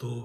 2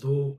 2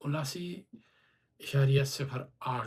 79.08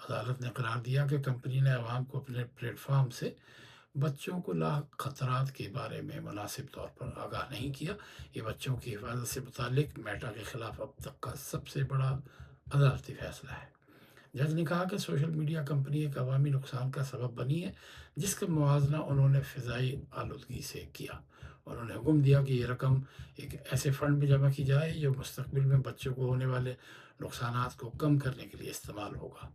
عدالت نے قرار دیا کہ کمپنی نے عوام کو اپنے پلیٹ فارم سے بچوں کو لاحق خطرات کے بارے میں مناسب طور پر آگاہ نہیں کیا۔ یہ بچوں کی حفاظت سے متعلق میٹا کے خلاف اب تک کا سب سے بڑا عدالتی فیصلہ ہے۔ جج نے کہا کہ سوشل میڈیا کمپنی ایک عوامی نقصان کا سبب بنی ہے، جس کا موازنہ انہوں نے فضائی آلودگی سے کیا۔ انہوں نے حکم دیا کہ یہ رقم ایک ایسے فنڈ میں جمع کی جائے جو مستقبل میں بچوں کو ہونے والے نقصانات کو کم کرنے کے لیے استعمال ہوگا۔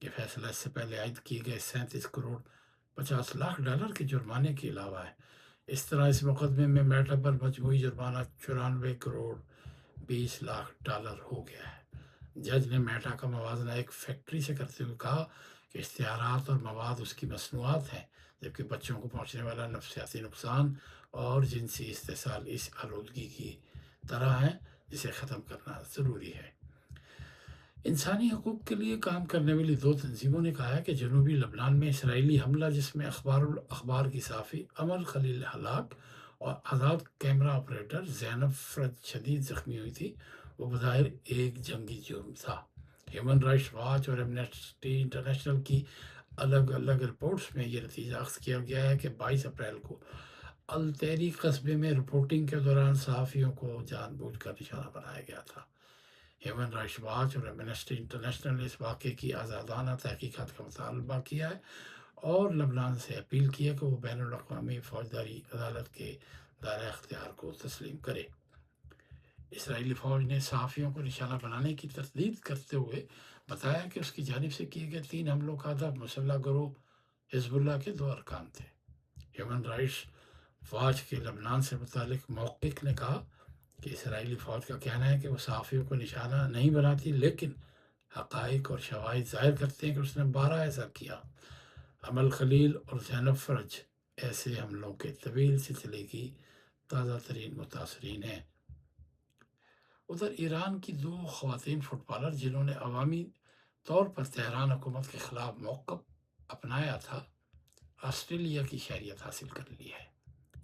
یہ فیصلہ اس سے پہلے عائد کیے گئے 37 کروڑ 50 لاکھ ڈالر کے جرمانے کے علاوہ ہے۔ اس طرح اس مقدمے میں میٹا پر مجموعی جرمانہ 94 کروڑ 20 لاکھ ڈالر ہو گیا ہے۔ جج نے میٹا کا موازنہ ایک فیکٹری سے کرتے ہوئے کہا کہ اشتہارات اور مواد اس کی مصنوعات ہیں، جبکہ بچوں کو پہنچنے والا نفسیاتی نقصان اور جنسی استحصال اس آلودگی کی طرح ہیں جسے ختم کرنا ضروری ہے۔ انسانی حقوق کے لیے کام کرنے والی 2 تنظیموں نے کہا ہے کہ جنوبی لبنان میں اسرائیلی حملہ جس میں اخبار کی صحافی امل خلیل ہلاک اور آزاد کیمرہ آپریٹر زینب فرج شدید زخمی ہوئی تھی، وہ بظاہر ایک جنگی جرم تھا۔ ہیومن رائٹس واچ اور ایمنسٹی انٹرنیشنل کی الگ الگ رپورٹس میں یہ نتیجہ اخذ کیا گیا ہے کہ 22 اپریل کو التیری قصبے میں رپورٹنگ کے دوران صحافیوں کو جان بوجھ کر نشانہ بنایا گیا تھا۔ ہیومن رائٹس واچ اور ایمنسٹی انٹرنیشنل نے اس واقعے کی آزادانہ تحقیقات کا مطالبہ کیا ہے اور لبنان سے اپیل کی ہے کہ وہ بین الاقوامی فوجداری عدالت کے دائرہ اختیار کو تسلیم کرے۔ اسرائیلی فوج نے صحافیوں کو نشانہ بنانے کی تردید کرتے ہوئے بتایا کہ اس کی جانب سے کیے گئے 3 حملوں کا ہدف مسلح گروہ حزب اللہ کے 2 ارکان تھے۔ ہیومن رائٹس واچ کے لبنان سے متعلق موقف نے کہا کہ اسرائیلی فوج کا کہنا ہے کہ وہ صحافیوں کو نشانہ نہیں بناتی، لیکن حقائق اور شواہد ظاہر کرتے ہیں کہ اس نے 12 ایسا کیا۔ امل خلیل اور زینب فرج ایسے حملوں کے طویل سلسلے کی تازہ ترین متاثرین ہیں۔ ادھر ایران کی 2 خواتین فٹ بالر جنہوں نے عوامی طور پر تہران حکومت کے خلاف موقف اپنایا تھا، آسٹریلیا کی شہریت حاصل کر لی ہے۔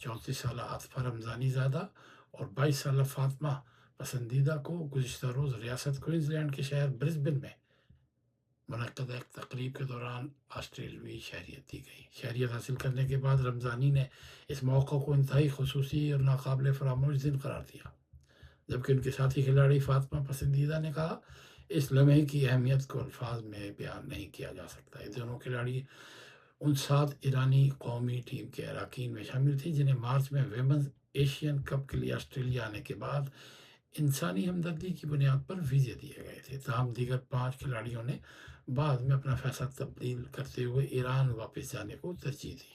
34 سالہ عاطفہ رمضانی زادہ اور 22 سالہ فاطمہ پسندیدہ کو گزشتہ روز ریاست کوئنزلینڈ کے شہر برسبن میں منعقدہ ایک تقریب کے دوران آسٹریلوی شہریت دی گئی۔ شہریت حاصل کرنے کے بعد رمضانی نے اس موقع کو انتہائی خصوصی اور ناقابل فراموش دن قرار دیا، جبکہ ان کے ساتھی کھلاڑی فاطمہ پسندیدہ نے کہا اس لمحے کی اہمیت کو الفاظ میں بیان نہیں کیا جا سکتا۔ یہ دونوں کھلاڑی ان 7 ایرانی قومی ٹیم کے اراکین میں شامل تھی جنہیں مارچ میں ویمنز ایشین کپ کے لیے آسٹریلیا آنے کے بعد انسانی ہمدردی کی بنیاد پر ویزے دیے گئے تھے۔ تاہم دیگر 5 کھلاڑیوں نے بعد میں اپنا فیصلہ تبدیل کرتے ہوئے ایران واپس جانے کو ترجیح دی۔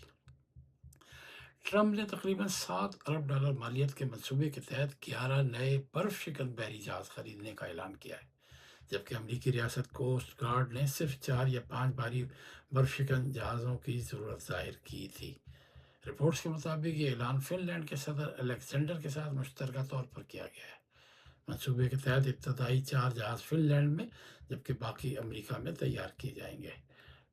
ٹرمپ نے تقریباً $7 ارب مالیت کے منصوبے کے تحت 11 نئے برف شکن بحری جہاز خریدنے کا اعلان کیا ہے، جبکہ امریکی ریاست کوسٹ گارڈ نے صرف 4 یا 5 بھاری برف شکن جہازوں کی ضرورت ظاہر کی تھی۔ رپورٹس کے مطابق یہ اعلان فن لینڈ کے صدر الیگزینڈر کے ساتھ مشترکہ طور پر کیا گیا ہے۔ منصوبے کے تحت ابتدائی 4 جہاز فن لینڈ میں جبکہ باقی امریکہ میں تیار کیے جائیں گے۔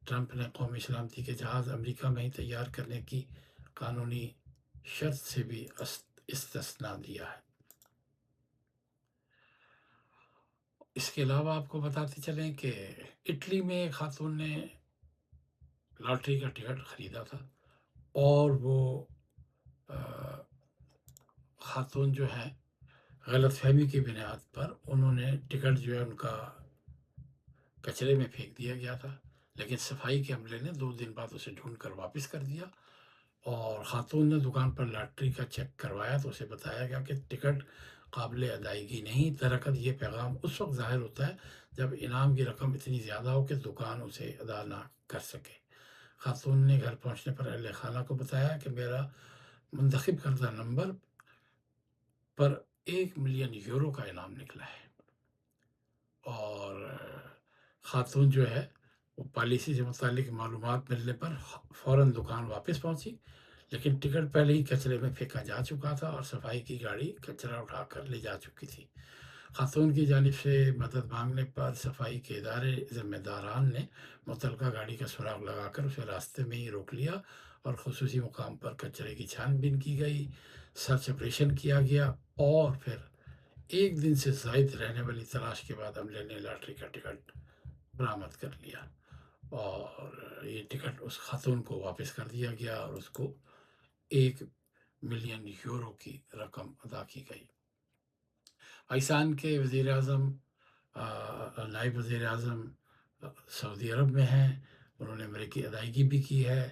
ٹرمپ نے قومی سلامتی کے جہاز امریکہ میں ہی تیار کرنے کی قانونی شرط سے بھی استثناء دیا ہے۔ اس کے علاوہ آپ کو بتاتے چلیں کہ اٹلی میں ایک خاتون نے لاٹری کا ٹکٹ خریدا تھا اور وہ خاتون جو ہے غلط فہمی کی بنیاد پر انہوں نے ٹکٹ جو ہے ان کا کچرے میں پھینک دیا گیا تھا، لیکن صفائی کے عملے نے 2 دن بعد اسے ڈھونڈ کر واپس کر دیا اور خاتون نے دکان پر لاٹری کا چیک کروایا تو اسے بتایا گیا کہ ٹکٹ قابل ادائیگی نہیں۔ دراصل یہ پیغام اس وقت ظاہر ہوتا ہے جب انعام کی رقم اتنی زیادہ ہو کہ دکان اسے ادا نہ کر سکے۔ خاتون نے گھر پہنچنے پر اہل خانہ کو بتایا کہ میرا منتخب کردہ نمبر پر €1 ملین کا انعام نکلا ہے، اور خاتون جو ہے وہ پالیسی سے متعلق معلومات ملنے پر فوراً دکان واپس پہنچی، لیکن ٹکٹ پہلے ہی کچرے میں پھینکا جا چکا تھا اور صفائی کی گاڑی کچرا اٹھا کر لے جا چکی تھی۔ خاتون کی جانب سے مدد مانگنے پر صفائی کے ادارے ذمہ داران نے متعلقہ گاڑی کا سراغ لگا کر اسے راستے میں ہی روک لیا اور خصوصی مقام پر کچرے کی چھان بین کی گئی، سرچ آپریشن کیا گیا اور پھر 1 دن سے زائد رہنے والی تلاش کے بعد عملے نے لاٹری کا ٹکٹ برآمد کر لیا۔ اور یہ ٹکٹ اس خاتون کو واپس کر دیا گیا اور اس کو 1 ملین یورو کی رقم ادا کی گئی۔ پاکستان کے وزیر اعظم نائب وزیر اعظم سعودی عرب میں ہیں، انہوں نے امریکی ادائیگی بھی کی ہے،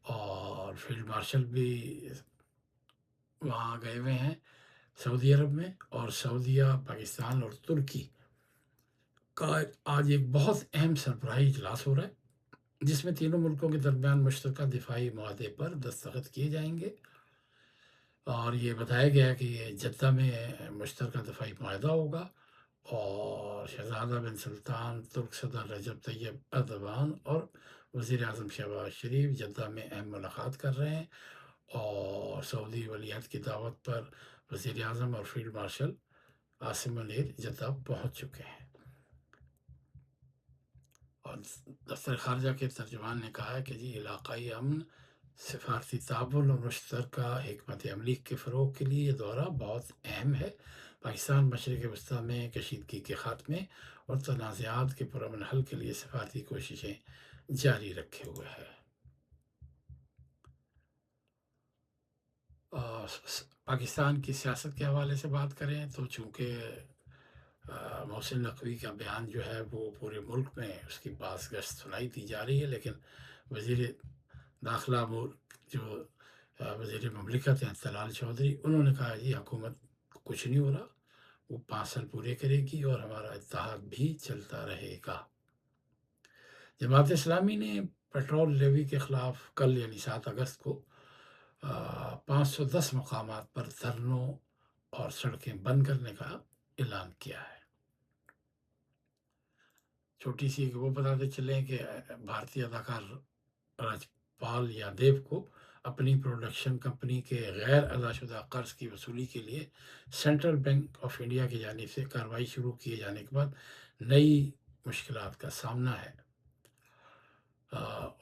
اور فیلڈ مارشل بھی وہاں گئے ہوئے ہیں سعودی عرب میں۔ اور سعودیہ، پاکستان اور ترکی کا آج ایک بہت اہم سربراہی اجلاس ہو رہا ہے، جس میں تینوں ملکوں کے درمیان مشترکہ دفاعی معاہدے پر دستخط کیے جائیں گے، اور یہ بتایا گیا کہ یہ جدہ میں مشترکہ دفاعی معاہدہ ہوگا، اور شہزادہ بن سلطان، ترک صدر رجب طیب اردوان اور وزیر اعظم شہباز شریف جدہ میں اہم ملاقات کر رہے ہیں، اور سعودی ولیعہد کی دعوت پر وزیر اعظم اور field marshal Asim Munir Jeddah پہنچ چکے ہیں۔ اور دفتر خارجہ کے ترجمان نے کہا ہے کہ علاقائی امن، سفارتی تعاون اور مشترکہ حکمت عملی کے فروغ کے لیے یہ دورہ بہت اہم ہے۔ پاکستان مشرق وسطیٰ میں کشیدگی کے خاتمے اور تنازعات کے پرامن حل کے لیے سفارتی کوششیں جاری رکھے ہوئے ہے۔ پاکستان کی سیاست کے حوالے سے بات کریں تو چونکہ محسن نقوی کا بیان جو ہے وہ پورے ملک میں اس کی باز گشت سنائی دی جا رہی ہے، لیکن وزیر داخلہ امور جو وزیر مملکت ہیں طلال چودھری، انہوں نے کہا حکومت کچھ نہیں ہو رہا، وہ 5 سال پورے کرے گی اور ہمارا اتحاد بھی چلتا رہے گا۔ جماعت اسلامی نے پیٹرول لیوی کے خلاف کل یعنی 7 اگست کو 510 مقامات پر دھرنوں اور سڑکیں بند کرنے کا اعلان کیا ہے۔ چھوٹی سی وہ بتاتے چلیں کہ بھارتی اداکار راجپال یادیو کو اپنی پروڈکشن کمپنی کے غیر ادا شدہ قرض کی وصولی کے لیے سینٹرل بینک آف انڈیا کی جانب سے کارروائی شروع کیے جانے کے بعد نئی مشکلات کا سامنا ہے۔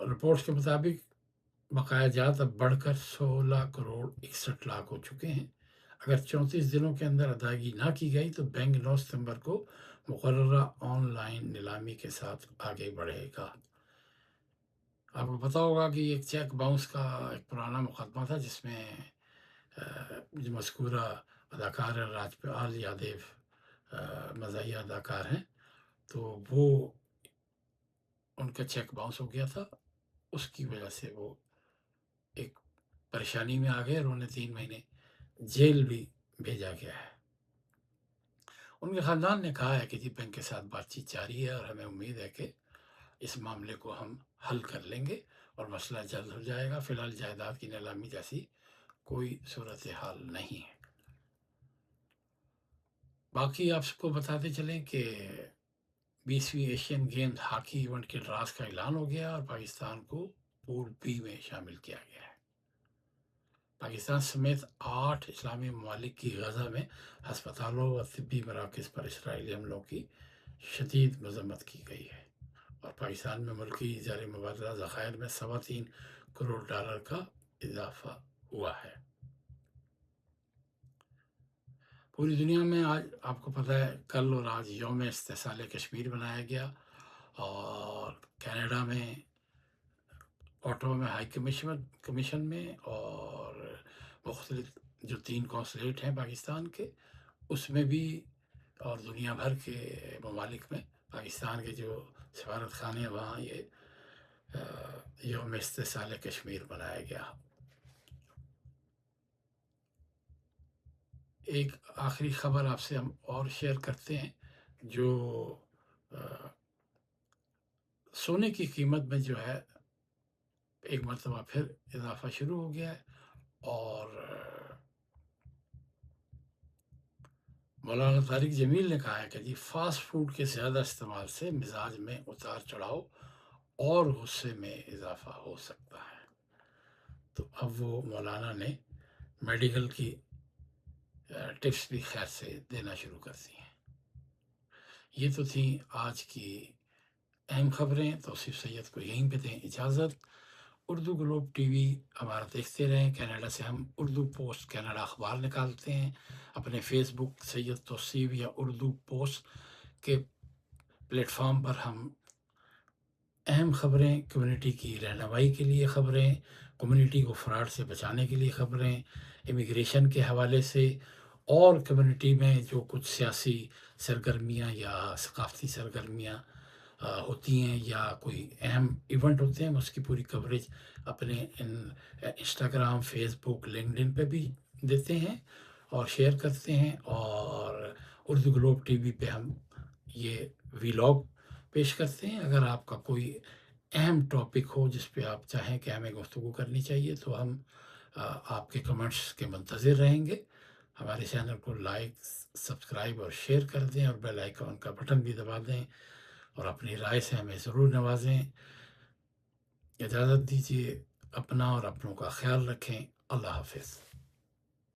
رپورٹس کے مطابق بقایا جات اب بڑھ کر 16 کروڑ 61 لاکھ ہو چکے ہیں۔ اگر 34 دنوں کے اندر ادائیگی نہ کی گئی تو بینک 9 ستمبر کو مقررہ آن لائن نیلامی کے ساتھ آگے بڑھے گا۔ آپ کو پتہ ہوگا کہ ایک چیک باؤنس کا ایک پرانا مقدمہ تھا، جس میں جو مذکورہ اداکار راجپال یادیو مزاحیہ اداکار ہیں، تو وہ ان کا چیک باؤنس ہو گیا تھا، اس کی وجہ سے وہ ایک پریشانی میں آ گئے اور انہیں 3 مہینے جیل بھی بھیجا گیا ہے۔ ان کے خاندان نے کہا ہے کہ بینک کے ساتھ بات چیت جاری ہے اور ہمیں امید ہے کہ اس معاملے کو ہم حل کر لیں گے اور مسئلہ جلد ہو جائے گا۔ فی الحال جائیداد کی نیلامی جیسی کوئی صورتحال نہیں ہے۔ باقی آپ کو بتاتے چلیں کہ 20ویں ایشین گیمز ہاکی ایونٹ کے ڈراز کا اعلان ہو گیا اور پاکستان کو پول بی میں شامل کیا گیا ہے۔ پاکستان سمیت 8 اسلامی ممالک کی غزہ میں ہسپتالوں اور طبی مراکز پر اسرائیلی حملوں کی شدید مذمت کی گئی ہے، اور پاکستان میں ملکی زر مبادلہ ذخائر میں $3.25 کروڑ کا اضافہ ہوا ہے۔ پوری دنیا میں آج آپ کو پتہ ہے کل اور آج یوم استحصال کشمیر منایا گیا، اور کینیڈا میں اوٹوا میں ہائی کمیشن میں اور مختلف جو 3 قونصلیٹ ہیں پاکستان کے، اس میں بھی، اور دنیا بھر کے ممالک میں پاکستان کے جو سفارت خانے ہیں وہاں یہ یوم استحصال کشمیر منایا گیا۔ ایک آخری خبر آپ سے ہم اور شیئر کرتے ہیں، جو سونے کی قیمت میں جو ہے ایک مرتبہ پھر اضافہ شروع ہو گیا ہے، اور مولانا طارق جمیل نے کہا ہے کہ فاسٹ فوڈ کے زیادہ استعمال سے مزاج میں اتار چڑھاؤ اور غصے میں اضافہ ہو سکتا ہے۔ تو اب وہ مولانا نے میڈیکل کی ٹپس بھی خیر سے دینا شروع کر دی ہیں۔ یہ تو تھیں آج کی اہم خبریں۔ توصیف سید کو یہیں پہ دیں اجازت۔ اردو گلوب ٹی وی ہمارا دیکھتے رہیں۔ کینیڈا سے ہم اردو پوسٹ کینیڈا اخبار نکالتے ہیں۔ اپنے فیس بک سید توصیف یا اردو پوسٹ کے پلیٹ فارم پر ہم اہم خبریں، کمیونٹی کی رہنمائی کے لیے خبریں، کمیونٹی کو فراڈ سے بچانے کے لیے خبریں، امیگریشن کے حوالے سے، اور کمیونٹی میں جو کچھ سیاسی سرگرمیاں یا ثقافتی سرگرمیاں ہوتی ہیں یا کوئی اہم ایونٹ ہوتے ہیں، اس کی پوری کوریج اپنے انسٹاگرام، فیس بک، لنکڈ ان پہ بھی دیتے ہیں اور شیئر کرتے ہیں۔ اور اردو گلوب ٹی وی پہ ہم یہ ویلاگ پیش کرتے ہیں۔ اگر آپ کا کوئی اہم ٹاپک ہو جس پہ آپ چاہیں کہ ہمیں گفتگو کرنی چاہیے تو ہم آپ کے کمنٹس کے منتظر رہیں گے۔ ہمارے چینل کو لائک، سبسکرائب اور شیئر کر دیں، اور بیل آئیکن کا بٹن بھی دبا دیں، اور اپنی رائے سے ہمیں ضرور نوازیں۔ اجازت دیجیے، اپنا اور اپنوں کا خیال رکھیں۔ اللہ حافظ۔